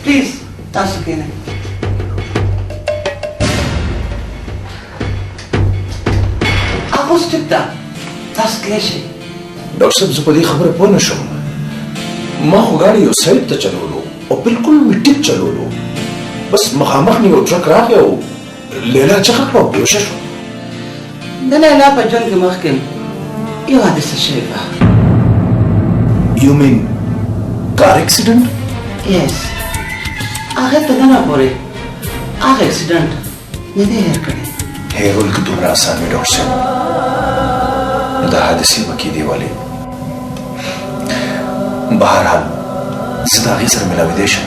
प्लीज तासु किने आगोस्ट ता तासु क्लेशे डॉक्टर साहब जुपदी खबर पो न शो ما خو गाड़ी یو سایت ته چلولو او بالکل میټیک چلولو بس مخامخ نیو ټرک راغی او لیلا چخه په بیوشه شو د لیلا په جون کې مخکې یو حادثه شوې وه یو مین کار اکسیډنټ یس هغه ته نه پورې هغه اکسیډنټ نه دی هیر کړی هیرول کې دومره آسان وي ډاکټر صاحب نو د حادثې وکې دی والی بهرحال زه د هغې سره ملاویدی شم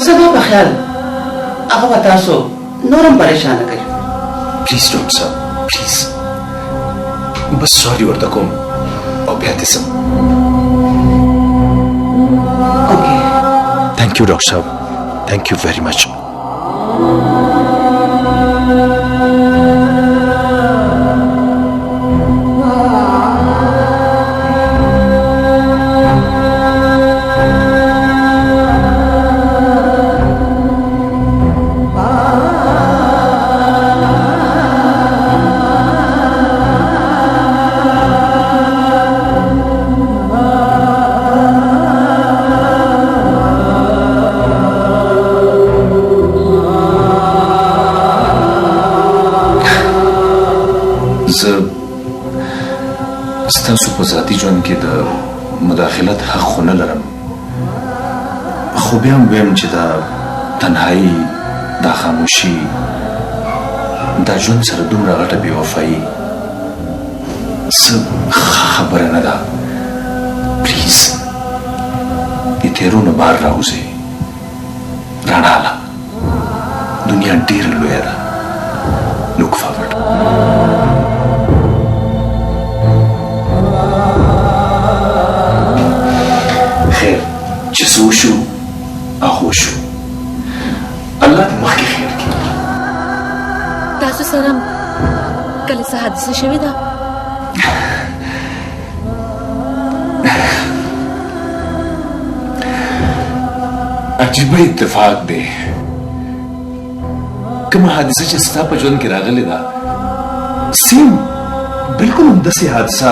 زما په خیال هغه به تاسو نورم پریشانه کوي پلیز ډاکټر صاحب پلیز بس سوري ورته کوم او بیا دې سم اوکې थैंक यू डॉक्टर साहब थैंक यू वेरी मच ستاسو په ذاتي ژوند کې د مداخلت حق خو نه لرم خو بیا هم ویم چې دا تنهایي دا خاموشي دا ژوند سره دومره غټه بې وفایي څه خبره نه ده پلیز د تیرونو بار راوځئ رڼا له دنیا ډېره لویه ده لوک فارورډ خیر چې څه وشو هغه وشو الله دې مخکې خیر کړي تاسو سره کله څه حادثه شوې ده عجیبه اتفاق دی کومه حادثه چې ستا په ژوند کې راغلې ده سیم بالکل همداسې حادثه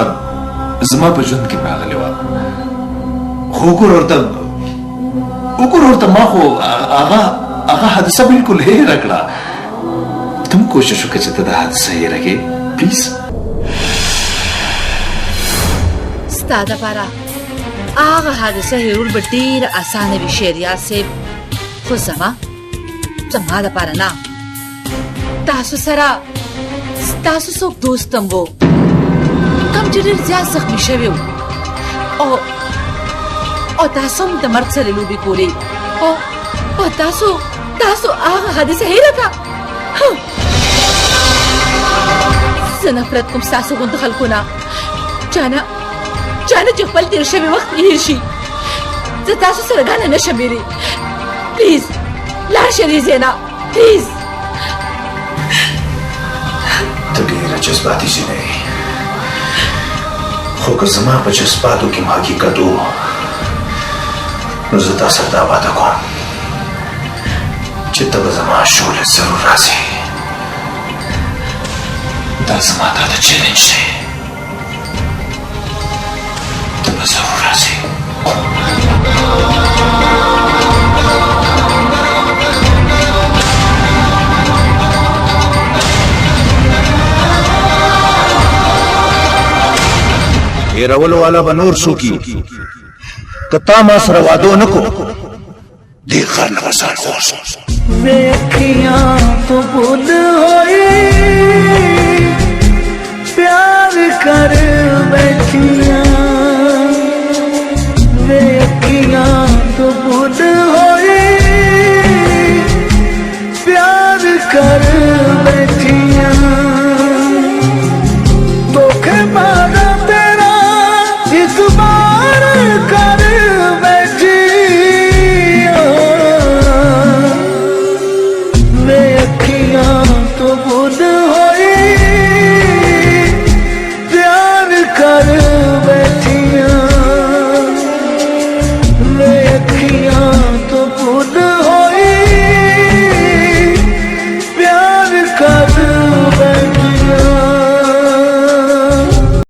زما په ژوند کې راغلې وه خو وګوره ورته ما خو هغه حادثه بالکل هېره کړه ته هم کوشش وکړه چې ته دا حادثه هېره کړې پلیز ستا دپاره هغه حادثه هېرول به ډېره اسانه وي شهریار صاحب خو زما دپاره نه تاسو سره ستاسو څوک دوست هم و کوم چې ډېر زیات زخمي شوی و او تاسو هم د مرګ سره لوبې کولې او تاسو هغه حادثه هېره کړه زه نفرت کوم ستاسو غوندو خلکو نه چانه چې خپل تېر شوی وخت هېر شي زه تاسو سره ګاڼه نه شم هېرې پلیز لاړ شه دې ځای نه پلیز ته ډېره جذباتي ځینه یې خو که زما په جذباتو کې حقیقت و نو زه تا سره دا وعده کوم چې ته به زما شوله ضرور راځې دا زما تا ته چیلنج دی ته به ضرور راځې هیرولو والا به نور څوکي که تا ما سره وعدو نه کو دې غر نه به ځان ووځم ਵੇਖੀਆਂ ਤੋਂ ਭੁੱਲ ਹੋਈ ਪਿਆਰ ਕਰ ਬੈਠੀਆਂ ਵੇਖੀਆਂ ਤੋਂ ਭੁੱਲ ਹੋਈ ਪਿਆਰ ਕਰ ਬੈਠੀਆਂ ਧੋਖੇ ਮਾਰਾ ਤੇਰਾ ਇੱਕ ਬਾਰ ਕਰ